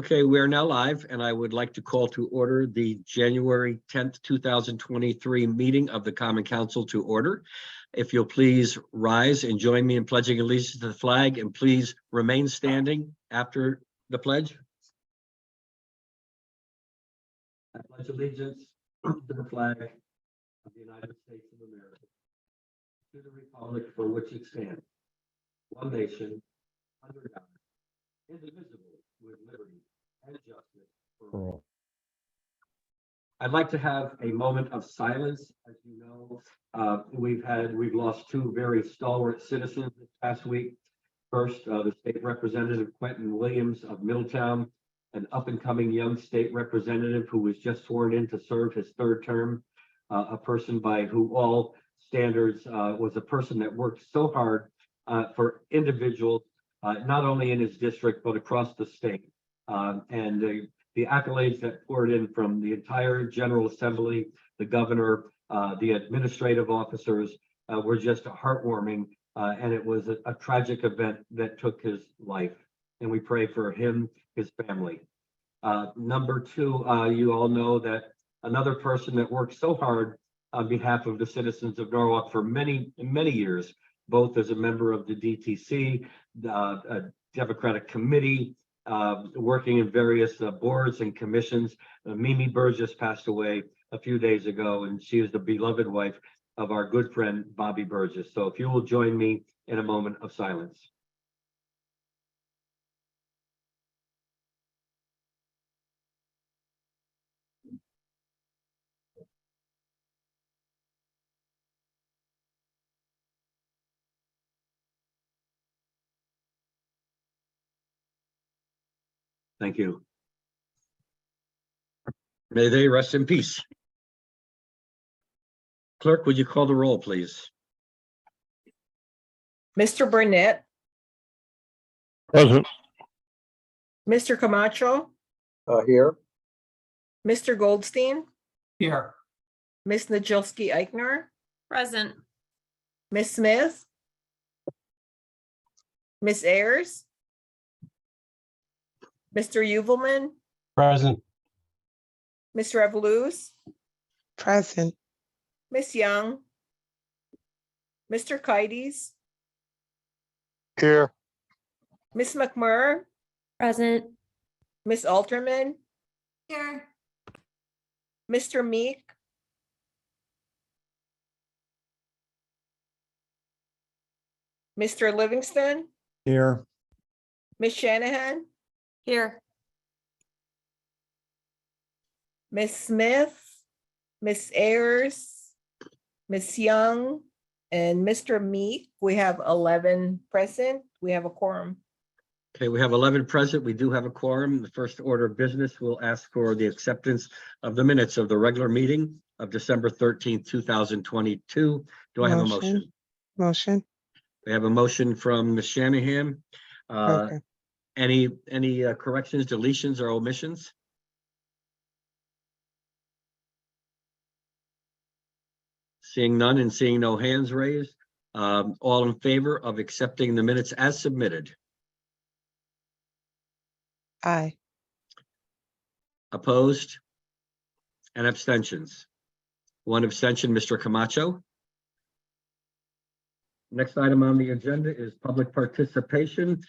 Okay, we are now live, and I would like to call to order the January 10th, 2023 meeting of the Common Council to order. If you'll please rise and join me in pledging allegiance to the flag, and please remain standing after the pledge. I pledge allegiance to the flag of the United States of America, to the republic for which it stands, one nation, under God, indivisible, with liberty and justice for all. I'd like to have a moment of silence. As you know, we've lost two very stalwart citizens this past week. First, the state representative Quentin Williams of Middletown, an up-and-coming young state representative who was just sworn in to serve his third term, a person by who all standards was a person that worked so hard for individuals, not only in his district, but across the state. And the accolades that poured in from the entire General Assembly, the governor, the administrative officers were just heartwarming. And it was a tragic event that took his life. And we pray for him, his family. Number two, you all know that another person that worked so hard on behalf of the citizens of Norwalk for many, many years, both as a member of the DTC, a Democratic committee, working in various boards and commissions. Mimi Burgess passed away a few days ago, and she is the beloved wife of our good friend, Bobby Burgess. So if you will join me in a moment of silence. Thank you. May they rest in peace. Clerk, would you call the roll, please? Mr. Burnett, Present. Mr. Camacho, Here. Mr. Goldstein, Here. Ms. Najilski Eichner, Present. Ms. Smith, Ms. Ayers, Mr. Uvelman, Present. Ms. Revoluz, Present. Ms. Young, Mr. Kites, Here. Ms. McMurr, Present. Ms. Alterman, Here. Mr. Meek, Mr. Livingston, Here. Ms. Shanahan, Here. Ms. Smith, Ms. Ayers, Ms. Young, and Mr. Meek. We have 11 present. We have a quorum. Okay, we have 11 present. We do have a quorum. The first order of business will ask for the acceptance of the minutes of the regular meeting of December 13th, 2022. Do I have a motion? Motion. We have a motion from Ms. Shanahan. Okay. Any corrections, deletions, or omissions? Seeing none and seeing no hands raised, all in favor of accepting the minutes as submitted? Aye. Opposed? And abstentions? One abstention, Mr. Camacho. Next item on the agenda is public participation.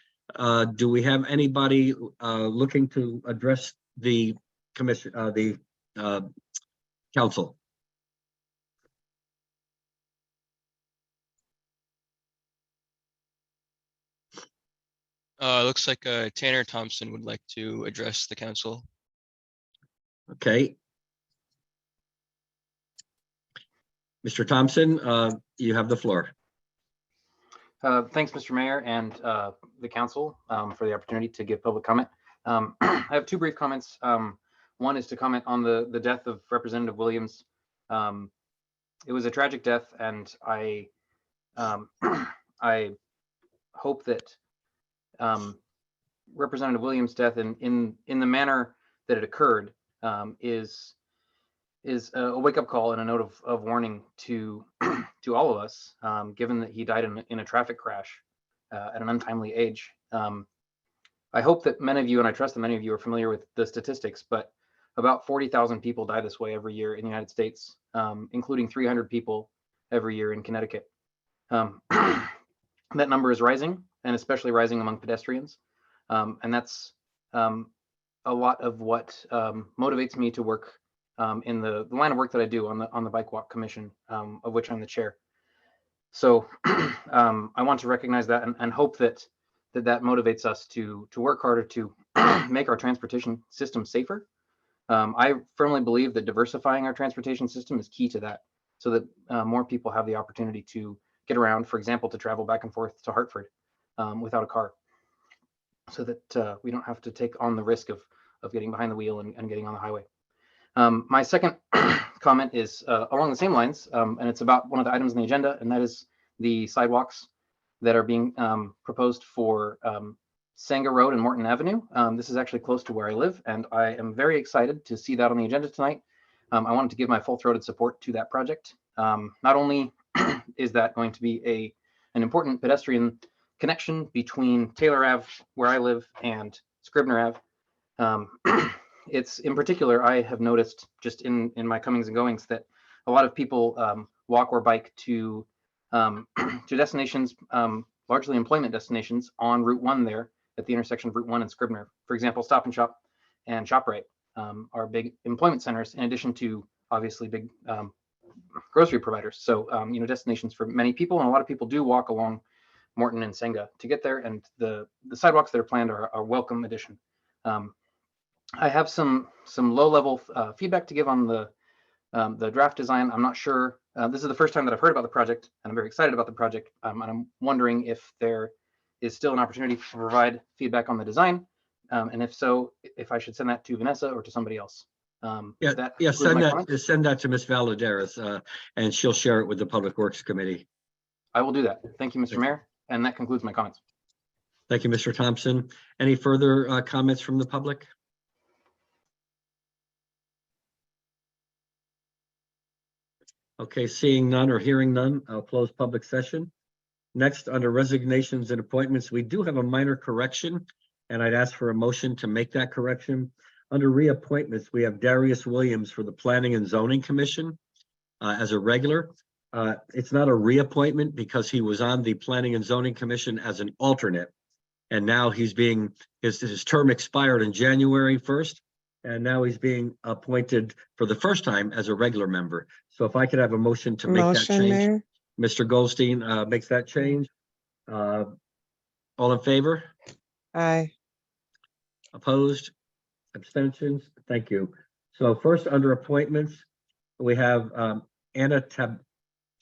Do we have anybody looking to address the commission, the council? Looks like Tanner Thompson would like to address the council. Okay. Mr. Thompson, you have the floor. Thanks, Mr. Mayor and the council for the opportunity to give public comment. I have two brief comments. One is to comment on the death of Representative Williams. It was a tragic death, and I hope that Representative Williams' death in the manner that it occurred is a wake-up call and a note of warning to all of us, given that he died in a traffic crash at an untimely age. I hope that many of you, and I trust that many of you are familiar with the statistics, but about 40,000 people die this way every year in the United States, including 300 people every year in Connecticut. That number is rising, and especially rising among pedestrians. And that's a lot of what motivates me to work in the line of work that I do on the Bike Walk Commission, of which I'm the chair. So I want to recognize that and hope that motivates us to work harder to make our transportation system safer. I firmly believe that diversifying our transportation system is key to that, so that more people have the opportunity to get around, for example, to travel back and forth to Hartford without a car, so that we don't have to take on the risk of getting behind the wheel and getting on the highway. My second comment is along the same lines, and it's about one of the items on the agenda, and that is the sidewalks that are being proposed for Sanger Road and Morton Avenue. This is actually close to where I live, and I am very excited to see that on the agenda tonight. I wanted to give my full-throated support to that project. Not only is that going to be an important pedestrian connection between Taylor Ave, where I live, and Scribner Ave. It's in particular, I have noticed just in my comings and goings that a lot of people walk or bike to destinations, largely employment destinations on Route 1 there at the intersection of Route 1 and Scribner. For example, Stop and Shop and ShopRite are big employment centers, in addition to obviously big grocery providers. So, destinations for many people, and a lot of people do walk along Morton and Senga to get there, and the sidewalks that are planned are a welcome addition. I have some low-level feedback to give on the draft design. I'm not sure. This is the first time that I've heard about the project, and I'm very excited about the project. And I'm wondering if there is still an opportunity to provide feedback on the design, and if so, if I should send that to Vanessa or to somebody else. Send that to Ms. Valadares, and she'll share it with the Public Works Committee. I will do that. Thank you, Mr. Mayor, and that concludes my comments. Thank you, Mr. Thompson. Any further comments from the public? Okay, seeing none or hearing none, I'll close public session. Next, under resignations and appointments, we do have a minor correction, and I'd ask for a motion to make that correction. Under reappointments, we have Darius Williams for the Planning and Zoning Commission as a regular. It's not a reappointment because he was on the Planning and Zoning Commission as an alternate. And now his term expired on January 1st. And now he's being appointed for the first time as a regular member. So if I could have a motion to make that change. Mayor. Mr. Goldstein makes that change. All in favor? Aye. Opposed? Abstentions? Thank you. So first, under appointments, we have Anna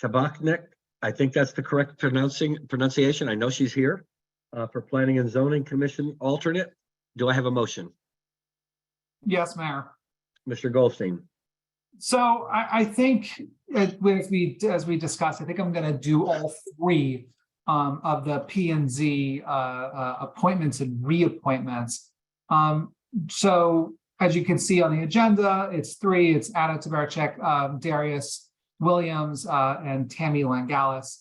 Tabachnik. I think that's the correct pronunciation. I know she's here for Planning and Zoning Commission alternate. Do I have a motion? Yes, Mayor. Mr. Goldstein. So I think as we discussed, I think I'm going to do all three of the P and Z appointments and reappointments. So as you can see on the agenda, it's three. It's Anna Tabarchek, Darius Williams, and Tammy Langalis.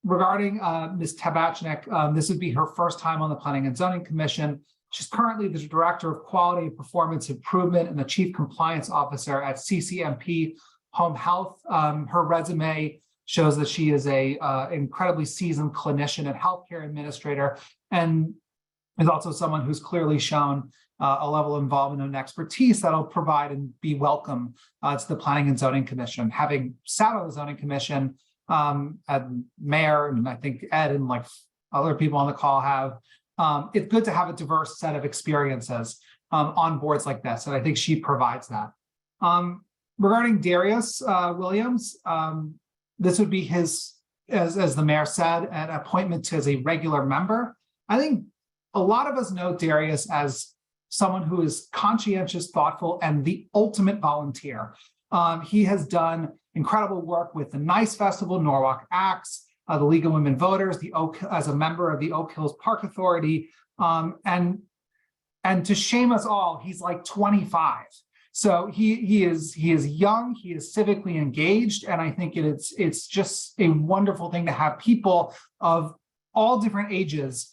Regarding Ms. Tabachnik, this would be her first time on the Planning and Zoning Commission. She's currently the Director of Quality and Performance Improvement and the Chief Compliance Officer at CCMP Home Health. Her resume shows that she is a incredibly seasoned clinician and healthcare administrator, and is also someone who's clearly shown a level of involvement and expertise that'll provide and be welcome to the Planning and Zoning Commission. Having sat on the Zoning Commission, Mayor, and I think Ed and like other people on the call have, it's good to have a diverse set of experiences on boards like this, and I think she provides that. Regarding Darius Williams, this would be his, as the mayor said, an appointment as a regular member. I think a lot of us know Darius as someone who is conscientious, thoughtful, and the ultimate volunteer. He has done incredible work with the NICE Festival, Norwalk Acts, the League of Women Voters, as a member of the Oak Hills Park Authority, and to shame us all, he's like 25. So he is young, he is civically engaged, and I think it's just a wonderful thing to have people of all different ages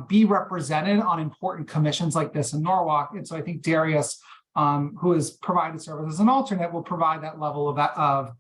be represented on important commissions like this in Norwalk. And so I think Darius, who has provided service as an alternate, will provide that level of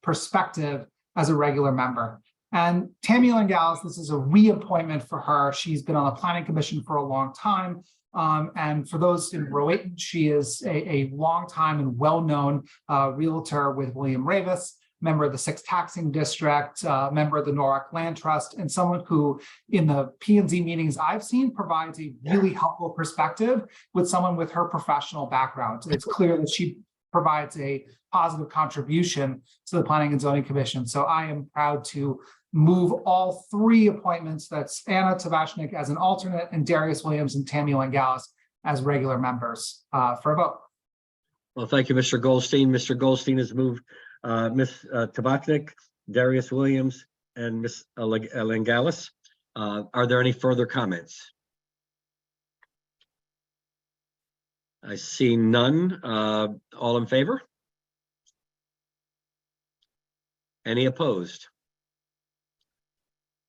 perspective as a regular member. And Tammy Langalis, this is a reappointment for her. She's been on the Planning Commission for a long time. And for those in Rowayton, she is a longtime and well-known realtor with William Ravis, member of the 6th Taxing District, member of the Norwalk Land Trust, and someone who, in the P&Z meetings I've seen, provides a really helpful perspective with someone with her professional background. It's clear that she provides a positive contribution to the Planning and Zoning Commission. So I am proud to move all 3 appointments. That's Anna Tabachnik as an alternate and Darius Williams and Tammy Langalis as regular members for a vote. Well, thank you, Mr. Goldstein. Mr. Goldstein has moved Ms. Tabachnik, Darius Williams, and Ms. Langalis. Are there any further comments? I see none. All in favor? Any opposed?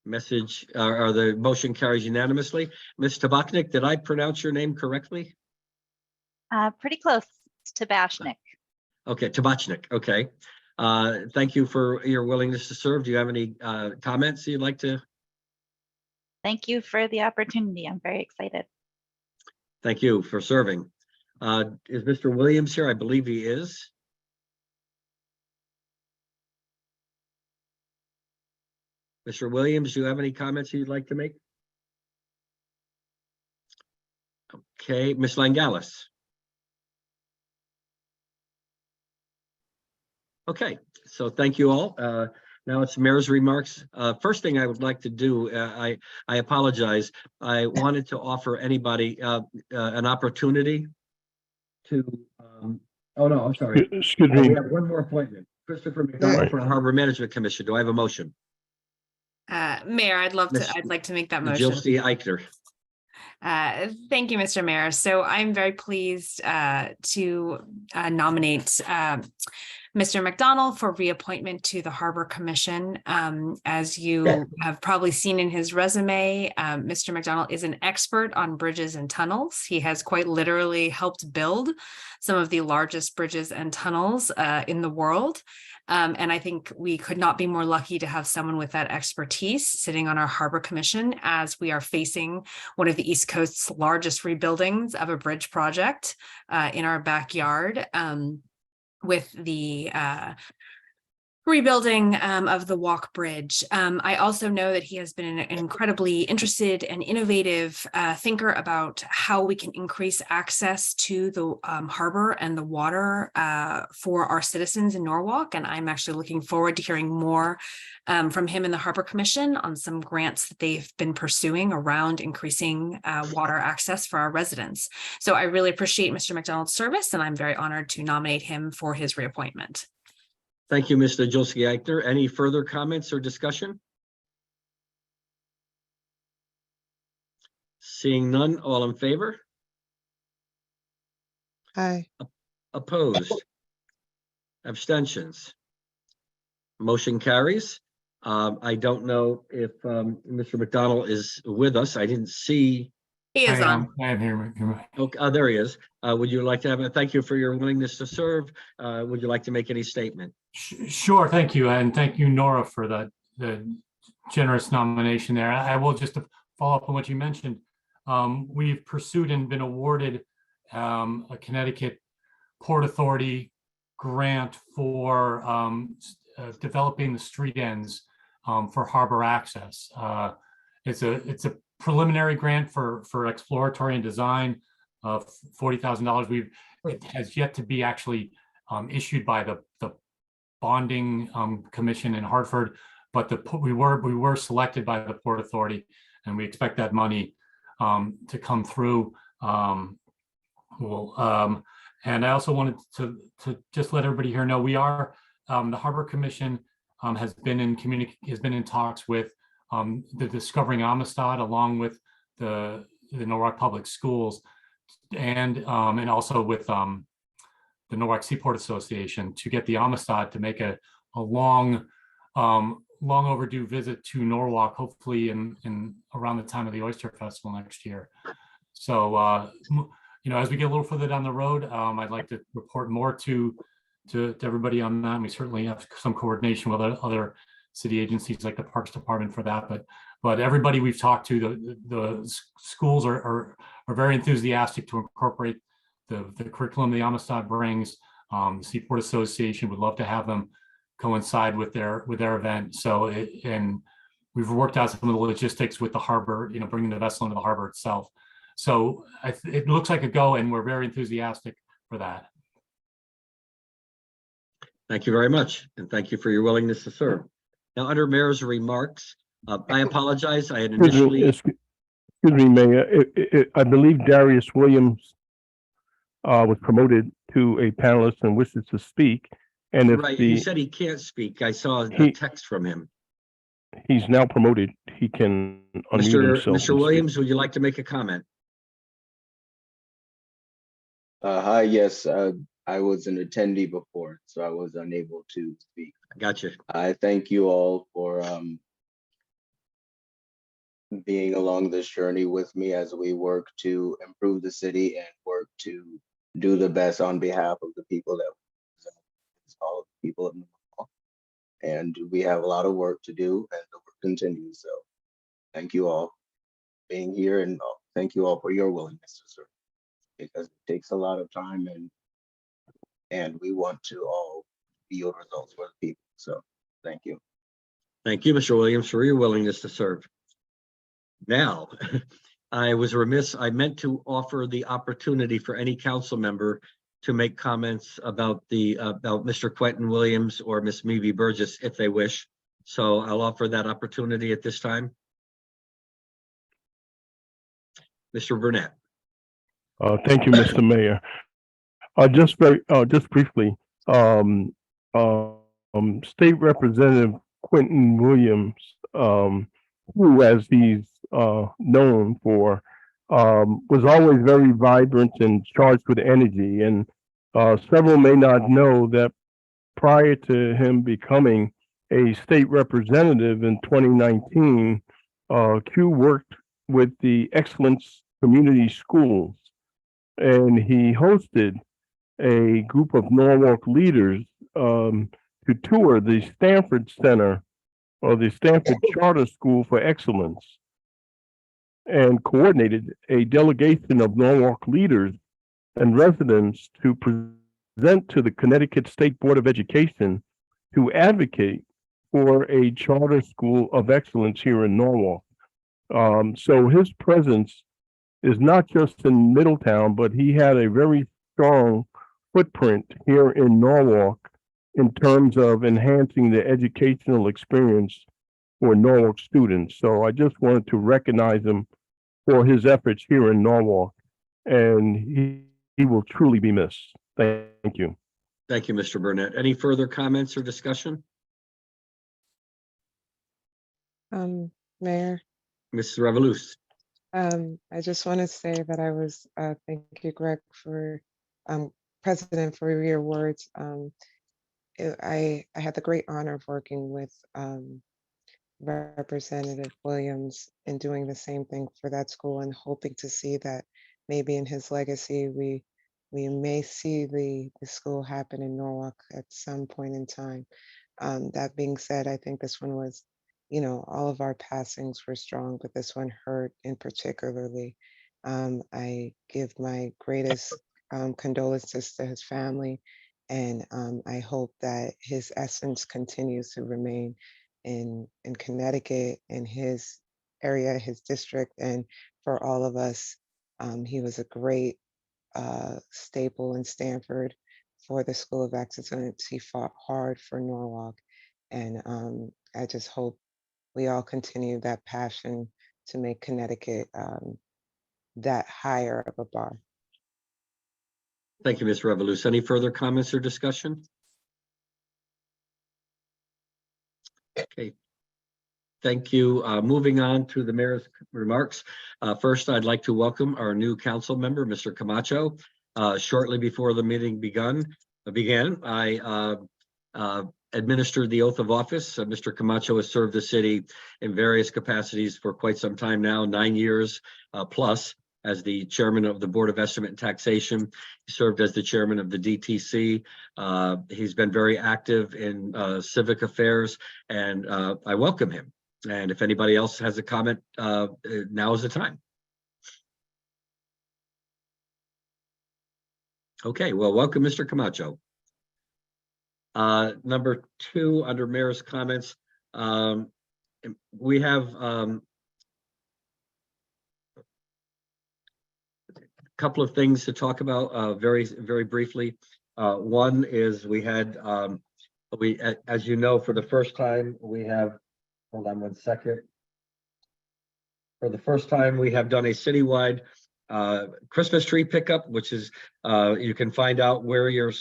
The motion carries unanimously. Ms. Tabachnik, did I pronounce your name correctly? Pretty close to Tabachnik. Okay, Tabachnik, okay. Thank you for your willingness to serve. Do you have any comments you'd like to? Thank you for the opportunity. I'm very excited. Thank you for serving. Is Mr. Williams here? I believe he is. Mr. Williams, do you have any comments you'd like to make? Okay, Ms. Langalis. Okay, so thank you all. Now it's mayor's remarks. First thing I would like to do, I apologize. I wanted to offer anybody an opportunity to, oh no, I'm sorry. Excuse We me, have one more appointment. Christopher McDonald for the Harbor Management Commission. Do I have a motion? Mayor, I'd Miss- like to make that Jill motion. C. Eichner. Thank you, Mr. Mayor. So I'm very pleased to nominate Mr. McDonald for reappointment to the Harbor Commission. As you have probably seen in his resume, Mr. McDonald is an expert on bridges and tunnels. He has quite literally helped build some of the largest bridges and tunnels in the world. And I think we could not be more lucky to have someone with that expertise sitting on our Harbor Commission as we are facing one of the East Coast's largest rebuildings of a bridge project in our backyard with the rebuilding of the Walk Bridge. I also know that he has been an incredibly interested and innovative thinker about how we can increase access to the harbor and the water for our citizens in Norwalk. And I'm actually looking forward to hearing more from him in the Harbor Commission on some grants that they've been pursuing around increasing water access for our residents. So I really appreciate Mr. McDonald's service, and I'm very honored to nominate him for his reappointment. Thank you, Mr. Jolski Eichner. Any further comments or discussion? Seeing none, all in favor? Aye. Opposed? Abstentions? Motion carries. I don't know if Mr. McDonald is with us. I didn't see. He is on. I am here. Okay, there he is. Would you like to have a thank you for your willingness to serve? Would you like to make any statement? Sure, thank you. And thank you, Nora, for the generous nomination there. I will just follow up on what you mentioned. We've pursued and been awarded a Connecticut Port Authority grant for developing the street ends for harbor access. It's a preliminary grant for exploratory and design of $40,000. It has yet to be actually issued by the bonding commission in Hartford, but we were selected by the Port Authority, and we expect that money to come through. And I also wanted to just let everybody here know we are the Harbor Commission has been in talks with the Discovering Amistad, along with the Norwalk Public Schools, and also with the Norwalk Seaport Association, to get the Amistad to make a long long overdue visit to Norwalk, hopefully in around the time of the Oyster Festival next year. So, as we get a little further down the road, I'd like to report more to everybody on that. And we certainly have some coordination with other city agencies like the Parks Department for that. But everybody we've talked to, the schools are very enthusiastic to incorporate the curriculum the Amistad brings. The Seaport Association would love to have them coincide with their event. So, and we've worked out some of the logistics with the harbor, bringing the vessel into the harbor itself. So it looks like a go, and we're very enthusiastic for that. Thank you very much, and thank you for your willingness to serve. Now, under Mayor's remarks, I apologize. I had initially. Excuse me, Mayor. I believe Darius Williams was promoted to a panelist and wishes to speak. And if Right, he said he can't speak. I saw a text from him. He's now promoted, he can unmute himself. and Mr. speak. Williams, would you like to make a comment? Hi, yes, I was an attendee before, so I was unable to speak. Gotcha. I thank you all for being along this journey with me as we work to improve the city and work to do the best on behalf of the people that all of the people of Norwalk. And we have a lot of work to do, and the work continues. So thank you all for being here, and thank you all for your willingness to serve, because it takes a lot of time, and we want to all yield results for the people. So thank you. Thank you, Mr. Williams, for your willingness to serve. Now, I was remiss. I meant to offer the opportunity for any council member to make comments about Mr. Quentin Williams or Miss Mimi Burgess if they wish. So I'll offer that opportunity at this time. Mr. Burnett. Thank you, Mr. Mayor. Just briefly, State Representative Quentin Williams, who, as he's known for, was always very vibrant and charged with energy. And several may not know that prior to him becoming a state representative in 2019, Q worked with the Excellence Community Schools, and he hosted a group of Norwalk leaders to tour the Stanford Center, or the Stanford Charter School for Excellence, and coordinated a delegation of Norwalk leaders and residents to present to the Connecticut State Board of Education to advocate for a charter school of excellence here in Norwalk. So his presence is not just in Middletown, but he had a very strong footprint here in Norwalk in terms of enhancing the educational experience for Norwalk students. So I just wanted to recognize him for his efforts here in Norwalk, and he will truly be missed. Thank you. Thank you, Mr. Burnett. Any further comments or discussion? Mayor, Mrs. Revolus. I just want to say that I was, thank you, Greg, for President, for your words. I had the great honor of working with Representative Williams and doing the same thing for that school, and hoping to see that maybe in his legacy, we may see the school happen in Norwalk at some point in time. That being said, I think this one was, all of our passings were strong, but this one hurt in particularly. I give my greatest condolences to his family, and I hope that his essence continues to remain in Connecticut, in his area, his district, and for all of us. He was a great staple in Stanford for the School of Excellence. He fought hard for Norwalk, and I just hope we all continue that passion to make Connecticut that higher of a bar. Thank you, Ms. Revolus. Any further comments or discussion? Okay. Thank you. Moving on to the mayor's remarks. First, I'd like to welcome our new council member, Mr. Camacho. Shortly before the meeting began, I administer the oath of office. Mr. Camacho has served the city in various capacities for quite some time now, 9 years plus, as the chairman of the Board of Estimate and Taxation. He served as the chairman of the DTC. He's been very active in civic affairs, and I welcome him. And if anybody else has a comment, now is the time. Okay, well, welcome, Mr. Camacho. Number 2, under mayor's comments, we have a couple of things to talk about very briefly. One is we had, as you know, for the first time, we have, hold on one second. For the first time, we have done a citywide Christmas tree pickup, which is you can find out where your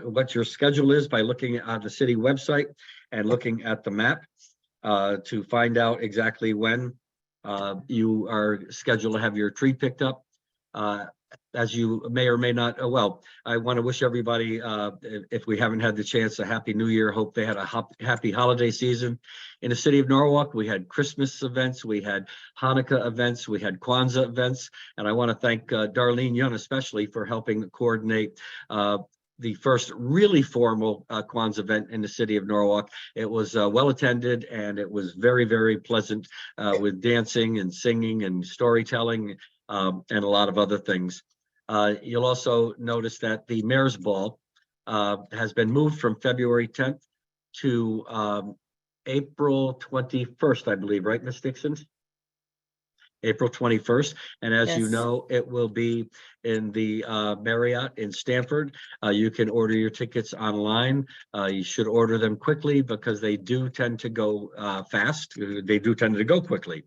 what your schedule is by looking at the city website and looking at the map to find out exactly when you are scheduled to have your tree picked up. As you may or may not, well, I want to wish everybody, if we haven't had the chance, a happy new year. Hope they had a happy holiday season. In the city of Norwalk, we had Christmas events, we had Hanukkah events, we had Kwanzaa events, and I want to thank Darlene Yun especially for helping coordinate the first really formal Kwanzaa event in the city of Norwalk. It was well attended, and it was very pleasant with dancing and singing and storytelling and a lot of other things. You'll also notice that the Mayor's Ball has been moved from February 10th to April 21st, I believe, right, Ms. Dixon? April 21st. And as you Yes. know, it will be in the Marriott in Stamford. You can order your tickets online. You should order them quickly because they do tend to go fast. They do tend to go quickly.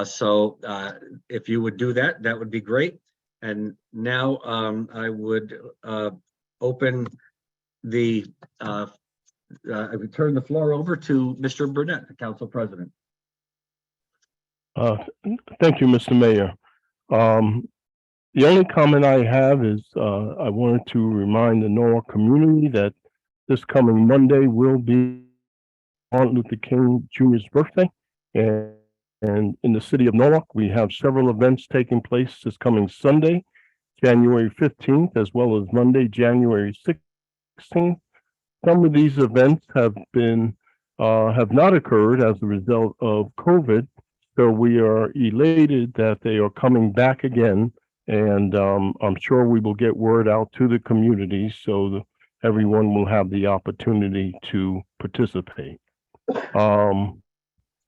So if you would do that, that would be great. And now I would open the, I would turn the floor over to Mr. Burnett, the council president. Thank you, Mr. Mayor. The only comment I have is I wanted to remind the Norwalk community that this coming Monday will be Martin Luther King Jr.'s birthday. And in the city of Norwalk, we have several events taking place this coming Sunday, January 15th, as well as Monday, January 16th. Some of these events have not occurred as a result of COVID. So we are elated that they are coming back again. And I'm sure we will get word out to the community so that everyone will have the opportunity to participate.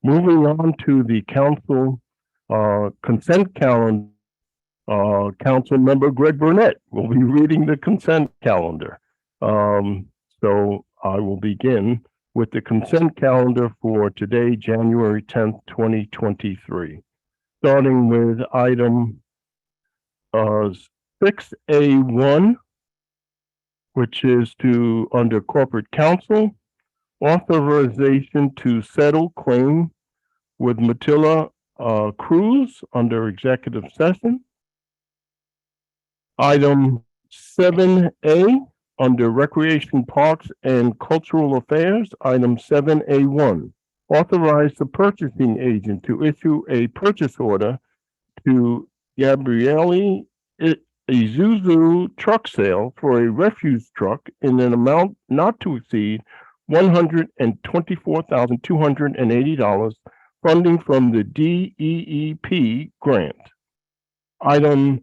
Moving on to the council consent calendar, Council Member Greg Burnett will be reading the consent calendar. So I will begin with the consent calendar for today, January 10th, 2023. Starting with item 6A1, which is to under corporate counsel, authorization to settle claim with Matilda Cruz under executive session. Item 7A under recreation parks and cultural affairs, item 7A1, authorize the purchasing agent to issue a purchase order to Gabriele Isuzu Truck Sale for a refuse truck in an amount not to exceed $124,280, funding from the DEEP grant. Item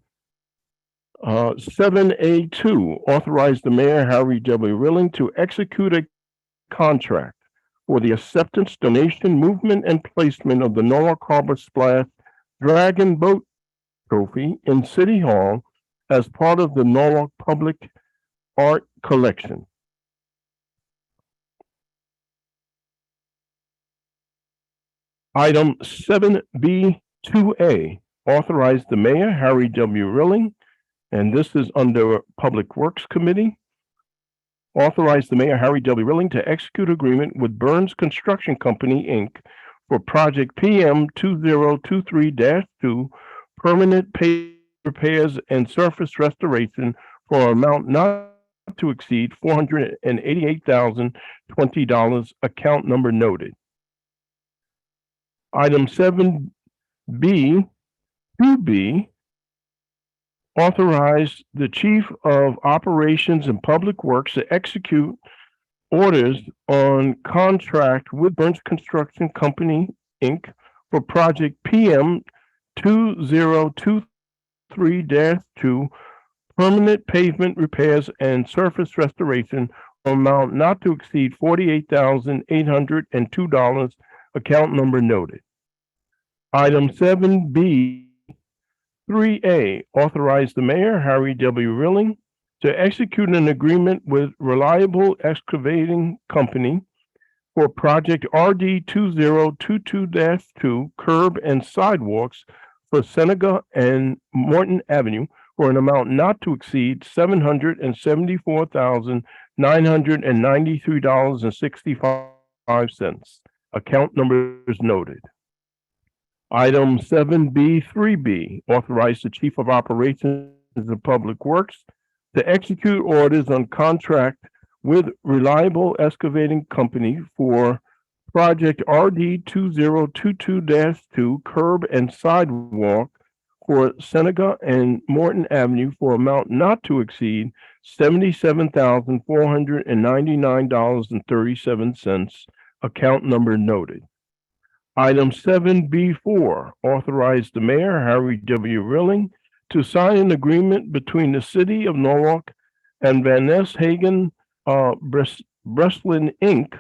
7A2, authorize the mayor, Harry W. Rilling, to execute a contract for the acceptance, donation, movement, and placement of the Norwalk Harbor Splash Dragon Boat Trophy in City Hall as part of the Norwalk Public Art Collection. Item 7B2A, authorize the mayor, Harry W. Rilling, and this is under Public Works Committee. Authorize the mayor, Harry W. Rilling, to execute agreement with Burns Construction Company, Inc. for project PM 2023-2, permanent paved repairs and surface restoration for an amount not to exceed $488,020, account number noted. Item 7B, 2B, authorize the Chief of Operations and Public Works to execute orders on contract with Burns Construction Company, Inc. for project PM 2023-2, permanent pavement repairs and surface restoration, amount not to exceed $48,802, account number noted. Item 7B, 3A, authorize the mayor, Harry W. Rilling, to execute an agreement with Reliable Excavating Company for project RD 2022-2, curb and sidewalks for Seneca and Morton Avenue for an amount not to exceed $774,993.65. Account number is noted. Item 7B, 3B, authorize the Chief of Operations and Public Works to execute orders on contract with Reliable Excavating Company for project RD 2022-2, curb and sidewalk for Seneca and Morton Avenue for amount not to exceed $77,499.37, account number noted. Item 7B4, authorize the mayor, Harry W. Rilling, to sign an agreement between the City of Norwalk and Van Ness Hagen Breslin, Inc.,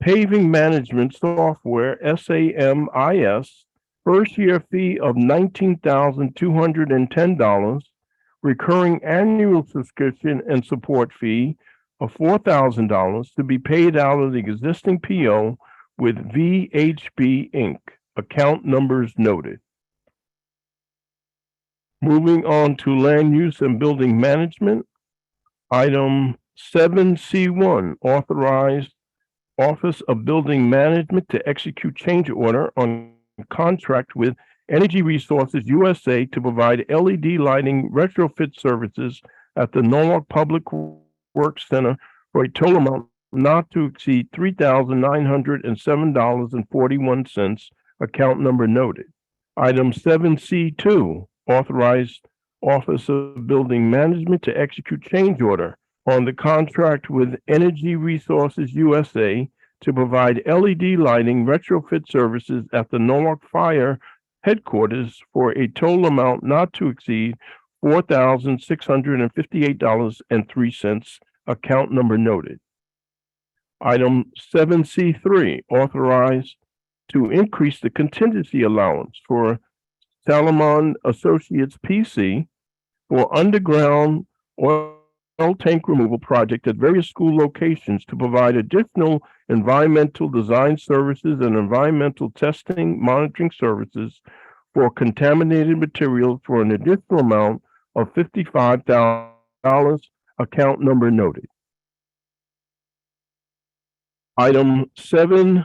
Paving Management Software, SAMIS, first year fee of $19,210, recurring annual subscription and support fee of $4,000 to be paid out of the existing PO with VHB Inc. Account numbers noted. Moving on to land use and building management. Item 7C1, authorize Office of Building Management to execute change order on contract with Energy Resources USA to provide LED lighting retrofit services at the Norwalk Public Works Center for a total amount not to exceed $3,907.41, account number noted. Item 7C2, authorize Office of Building Management to execute change order on the contract with Energy Resources USA to provide LED lighting retrofit services at the Norwalk Fire Headquarters for a total amount not to exceed $4,658.03, account number noted. Item 7C3, authorize to increase the contingency allowance for Salomon Associates PC for underground oil tank removal project at various school locations to provide additional environmental design services and environmental testing monitoring services for contaminated materials for an additional amount of $55,000, account number noted. Item 7C4A,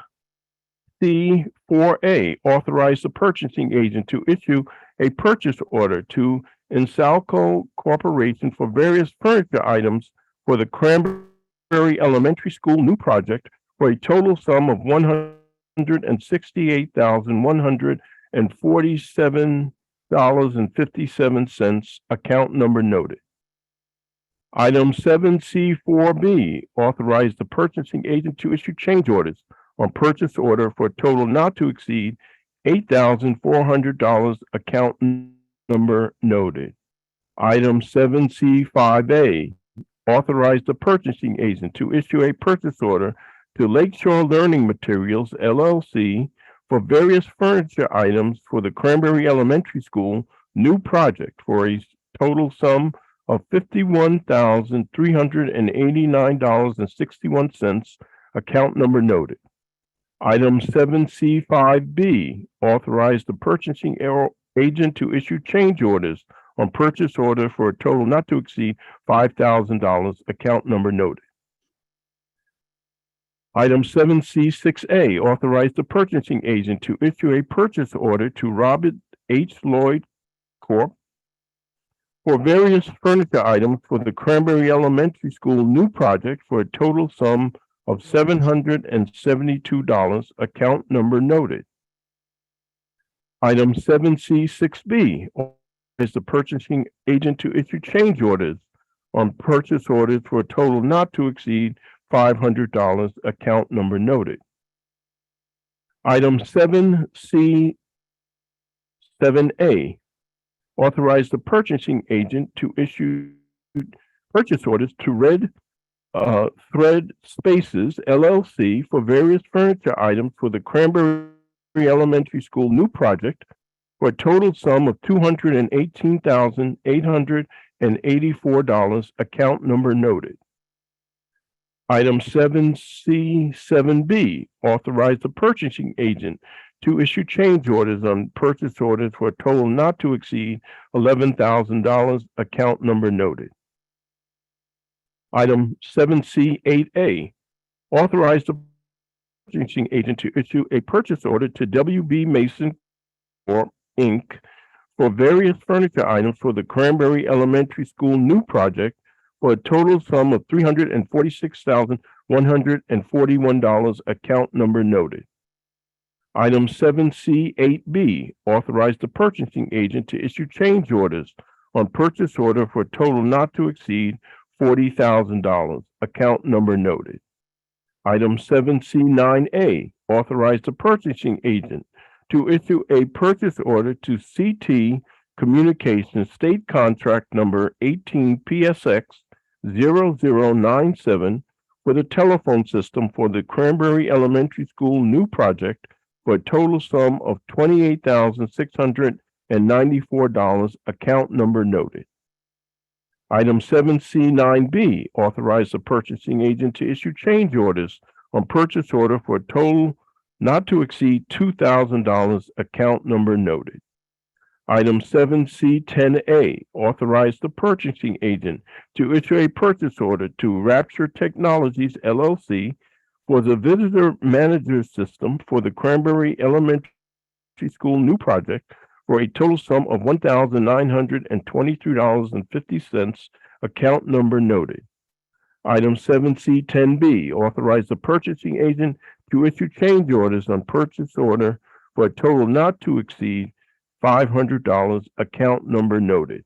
authorize the purchasing agent to issue a purchase order to Insalco Corporation for various furniture items for the Cranberry Elementary School new project for a total sum of $168,147.57, account number noted. Item 7C4B, authorize the purchasing agent to issue change orders on purchase order for a total not to exceed $8,400, account number noted. Item 7C5A, authorize the purchasing agent to issue a purchase order to Lakeshore Learning Materials, LLC, for various furniture items for the Cranberry Elementary School new project for a total sum of $51,389.61, account number noted. Item 7C5B, authorize the purchasing agent to issue change orders on purchase order for a total not to exceed $5,000, account number noted. Item 7C6A, authorize the purchasing agent to issue a purchase order to Robert H. Lloyd Corp. for various furniture items for the Cranberry Elementary School new project for a total sum of $772, account number noted. Item 7C6B is the purchasing agent to issue change orders on purchase orders for a total not to exceed $500, account number noted. Item 7C7A, authorize the purchasing agent to issue purchase orders to Red Thread Spaces LLC for various furniture items for the Cranberry Elementary School new project for a total sum of $218,884, account number noted. Item 7C7B, authorize the purchasing agent to issue change orders on purchase orders for a total not to exceed $11,000, account number noted. Item 7C8A, authorize the purchasing agent to issue a purchase order to WB Mason Corp. Inc. for various furniture items for the Cranberry Elementary School new project for a total sum of $346,141, account number noted. Item 7C8B, authorize the purchasing agent to issue change orders on purchase order for a total not to exceed $40,000, account number noted. Item 7C9A, authorize the purchasing agent to issue a purchase order to CT Communications State Contract Number 18 PSX 0097 for the telephone system for the Cranberry Elementary School new project for a total sum of $28,694, account number noted. Item 7C9B, authorize the purchasing agent to issue change orders on purchase order for a total not to exceed $2,000, account number noted. Item 7C10A, authorize the purchasing agent to issue a purchase order to Rapture Technologies LLC for the visitor manager system for the Cranberry Elementary School new project for a total sum of $1,923.50, account number noted. Item 7C10B, authorize the purchasing agent to issue change orders on purchase order for a total not to exceed $500, account number noted.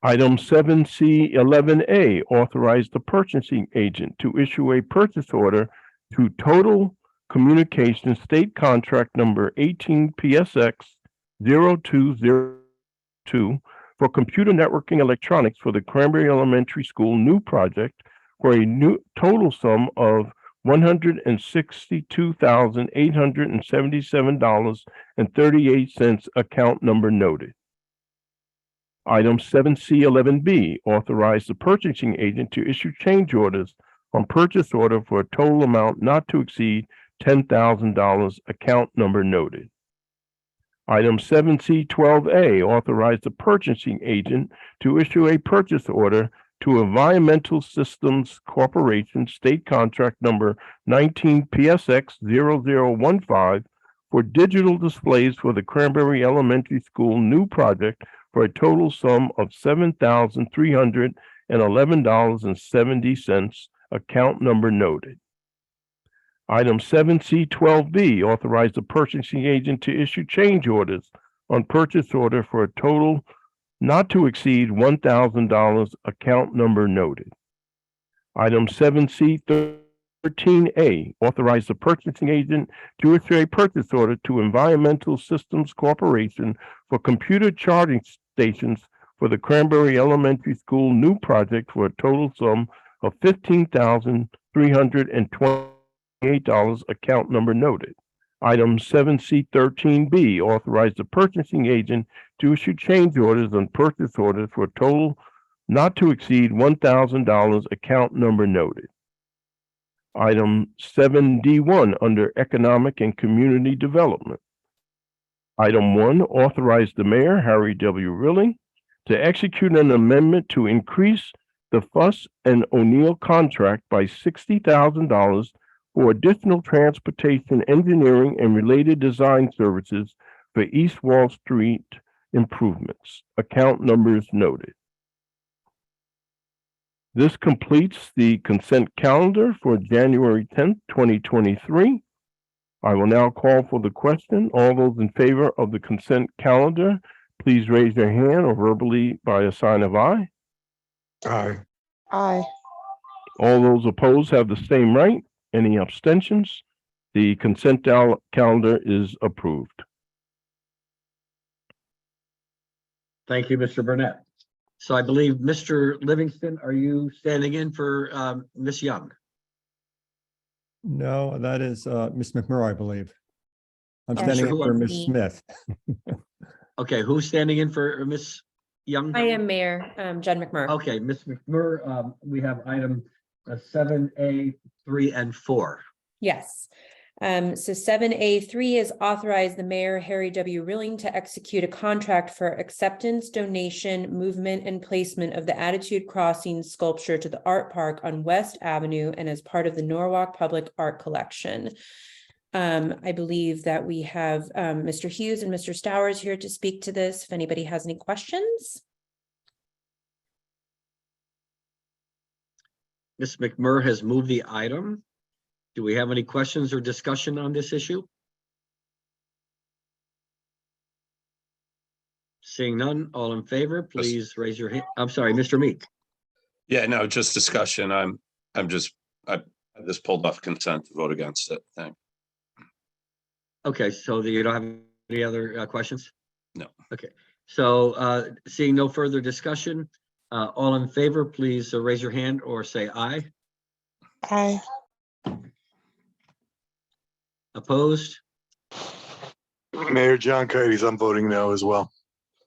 Item 7C11A, authorize the purchasing agent to issue a purchase order to Total Communications State Contract Number 18 PSX 0202 for computer networking electronics for the Cranberry Elementary School new project for a new total sum of $162,877.38, account number noted. Item 7C11B, authorize the purchasing agent to issue change orders on purchase order for a total amount not to exceed $10,000, account number noted. Item 7C12A, authorize the purchasing agent to issue a purchase order to Environmental Systems Corporation State Contract Number 19 PSX 0015 for digital displays for the Cranberry Elementary School new project for a total sum of $7,311.70, account number noted. Item 7C12B, authorize the purchasing agent to issue change orders on purchase order for a total not to exceed $1,000, account number noted. Item 7C13A, authorize the purchasing agent to issue a purchase order to Environmental Systems Corporation for computer charging stations for the Cranberry Elementary School new project for a total sum of $15,328, account number noted. Item 7C13B, authorize the purchasing agent to issue change orders on purchase orders for a total not to exceed $1,000, account number noted. Item 7D1 under Economic and Community Development. Item 1, authorize the mayor, Harry W. Rilling, to execute an amendment to increase the Fuss and O'Neill contract by $60,000 for additional transportation, engineering, and related design services for East Wall Street improvements. Account numbers noted. This completes the consent calendar for January 10th, 2023. I will now call for the question. All those in favor of the consent calendar, please raise your hand or verbally by a sign of aye. Aye. Aye. All those opposed have the same right. Any abstentions? The consent calendar is approved. Thank you, Mr. Burnett. So I believe, Mr. Livingston, are you standing in for Ms. Young? No, that is Ms. McMurray, I believe. I'm Sure, standing in who for are- Ms. Smith. Okay, who's standing in for Ms. Young? I am Mayor, Jen McMurray. Okay, Ms. McMurray, we have item 7A, 3, and 4. Yes. So 7A3 is authorize the mayor, Harry W. Rilling, to execute a contract for acceptance, donation, movement, and placement of the Attitude Crossing sculpture to the Art Park on West Avenue and as part of the Norwalk Public Art Collection. I believe that we have Mr. Hughes and Mr. Stowers here to speak to this, if anybody has any questions. Ms. McMurray has moved the item. Do we have any questions or discussion on this issue? Seeing none, all in favor, please raise your hand. I'm sorry, Mr. Meek. Yeah, no, just discussion. I just pulled off consent to vote against it. Thanks. Okay, so you don't have any other questions? No. Okay, so seeing no further discussion, all in favor, please raise your hand or say aye. Aye. Opposed? Mayor John Kites, I'm voting no as well.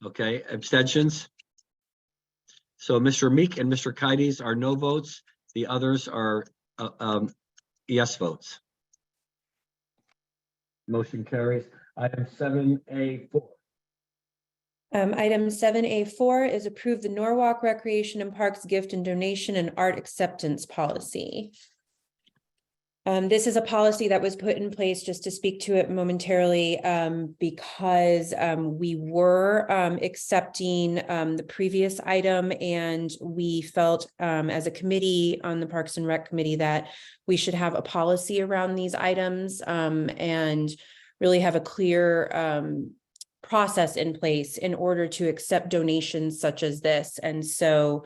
Okay, abstentions? So Mr. Meek and Mr. Kites are no votes. The others are yes votes. Motion carries. Item 7A4. Item 7A4 is approve the Norwalk Recreation and Parks gift and donation and art acceptance policy. This is a policy that was put in place, just to speak to it momentarily, because we were accepting the previous item, and we felt as a committee on the Parks and Rec Committee that we should have a policy around these items and really have a clear process in place in order to accept donations such as this. And so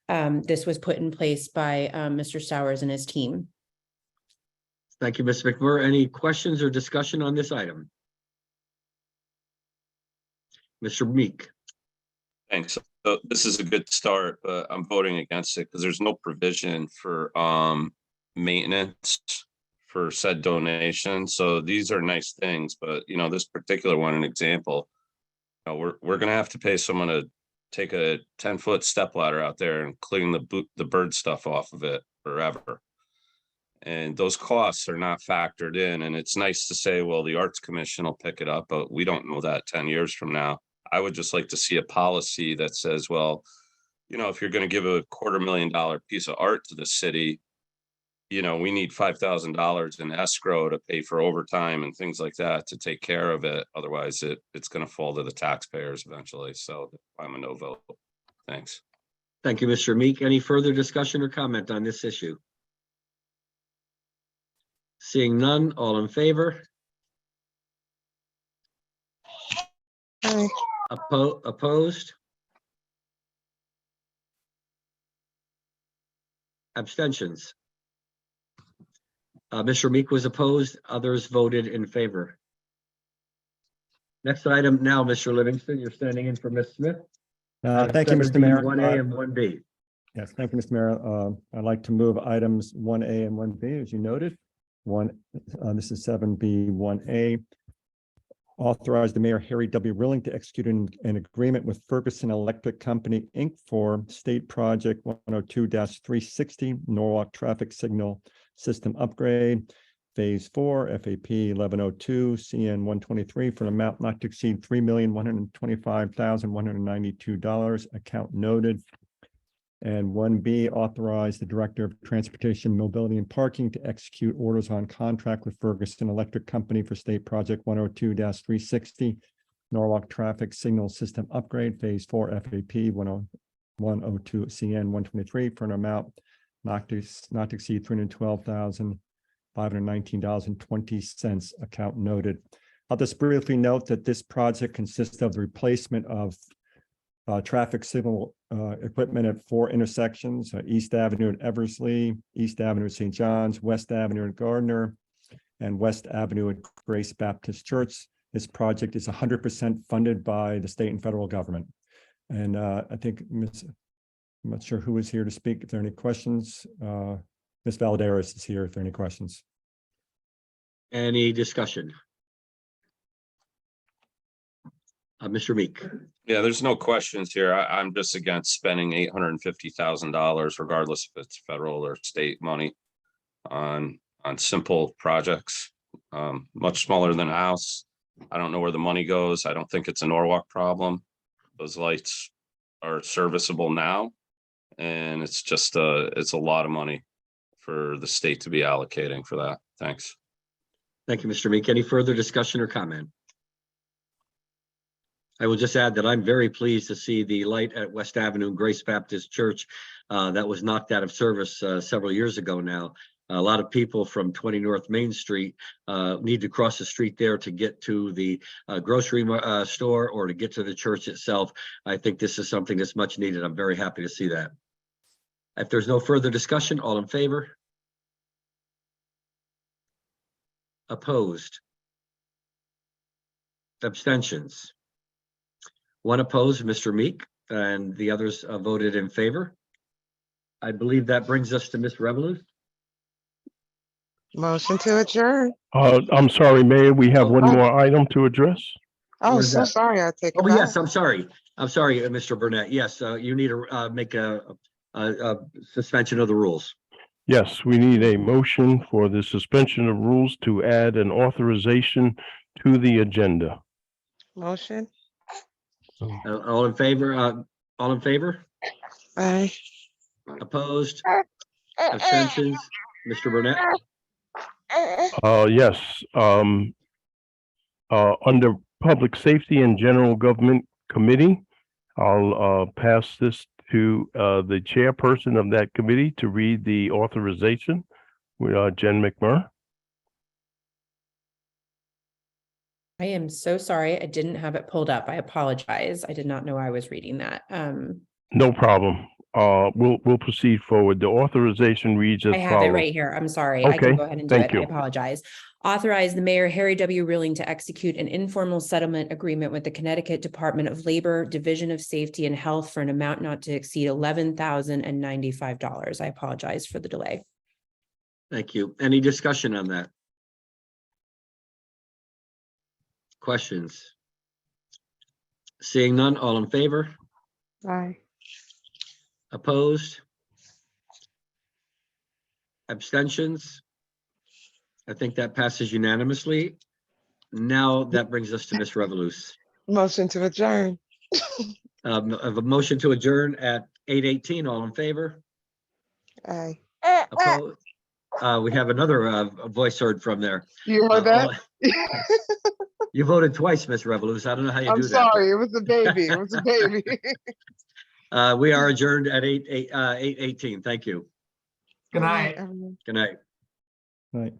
this was put in place by Mr. Stowers and his team. Thank you, Ms. McMurray. Any questions or discussion on this item? Mr. Meek. Thanks. So this is a good start, but I'm voting against it because there's no provision for maintenance for said donation. So these are nice things, but you know, this particular one, an example, you know, we're gonna have to pay someone to take a 10-foot step ladder out there and clean the bird stuff off of it forever. And those costs are not factored in. And it's nice to say, well, the Arts Commission will pick it up, but we don't know that 10 years from now. I would just like to see a policy that says, well, you know, if you're going to give a $250,000 piece of art to the city, you know, we need $5,000 in escrow to pay for overtime and things like that to take care of it. Otherwise, it's going to fall to the taxpayers eventually. So I'm a no vote. Thanks. Thank you, Mr. Meek. Any further discussion or comment on this issue? Seeing none, all in favor? Aye. Opposed? Abstentions? Mr. Meek was opposed. Others voted in favor. Next item now, Mr. Livingston, you're standing in for Ms. Smith. Thank you, Mr. Mayor. 1A and 1B. Yes, thank you, Mr. Mayor. I'd like to move items 1A and 1B, as you noted. This is 7B 1A. Authorize the mayor, Harry W. Rilling, to execute an agreement with Ferguson Electric Company, Inc. for State Project 102-360 Norwalk Traffic Signal System Upgrade, Phase 4, FAP 1102, CN 123, for an amount not to exceed $3,125,192. Account noted. And 1B, authorize the Director of Transportation, Mobility, and Parking to execute orders on contract with Ferguson Electric Company for State Project 102-360 Norwalk Traffic Signal System Upgrade Phase 4 FAP 102 CN 123 for an amount not to exceed $312,519.20, account noted. I'll just briefly note that this project consists of the replacement of traffic signal equipment at 4 intersections, East Avenue at Eversley, East Avenue at St. John's, West Avenue at Gardner, and West Avenue at Grace Baptist Church. This project is 100% funded by the state and federal government. And I think I'm not sure who is here to speak. If there are any questions, Ms. Valderas is here if there are any questions. Any discussion? Mr. Meek. Yeah, there's no questions here. I'm just against spending $850,000, regardless if it's federal or state money, on simple projects, much smaller than a house. I don't know where the money goes. I don't think it's a Norwalk problem. Those lights are serviceable now, and it's just it's a lot of money for the state to be allocating for that. Thanks. Thank you, Mr. Meek. Any further discussion or comment? I will just add that I'm very pleased to see the light at West Avenue and Grace Baptist Church that was knocked out of service several years ago now. A lot of people from 20 North Main Street need to cross the street there to get to the grocery store or to get to the church itself. I think this is something that's much needed. I'm very happy to see that. If there's no further discussion, all in favor? Opposed? Abstentions? One opposed, Mr. Meek, and the others voted in favor. I believe that brings us to Ms. Revelou. Motion to adjourn. I'm sorry, Mayor, we have one more item to address. Oh, Where's so that? sorry. I take it Oh, back. yes, I'm sorry. I'm sorry, Mr. Burnett. Yes, you need to make a suspension of the rules. Yes, we need a motion for the suspension of rules to add an authorization to the agenda. Motion. All in favor? All in favor? Aye. Opposed? Abstentions? Mr. Burnett? Yes, under Public Safety and General Government Committee, I'll pass this to the chairperson of that committee to read the authorization with Jen McMurray. I am so sorry. I didn't have it pulled up. I apologize. I did not know I was reading that. No problem. We'll proceed forward. The authorization reads as I have follows. it right here. I'm sorry. I Okay, can go ahead and do thank it. I you. apologize. Authorize the mayor, Harry W. Rilling, to execute an informal settlement agreement with the Connecticut Department of Labor, Division of Safety and Health for an amount not to exceed $11,095. I apologize for the delay. Thank you. Any discussion on that? Questions? Seeing none, all in favor? Aye. Opposed? Abstentions? I think that passes unanimously. Now that brings us to Ms. Revelou. Motion to adjourn. Of a motion to adjourn at 8:18. All in favor? Aye. Opposed? We have another voice heard from there. You heard that? You voted twice, Ms. Revelou. I don't know how you I'm do that. sorry. It was a baby. It was a baby. We are adjourned at 8:18. Thank you. Good night. Everyone. Good night. Right.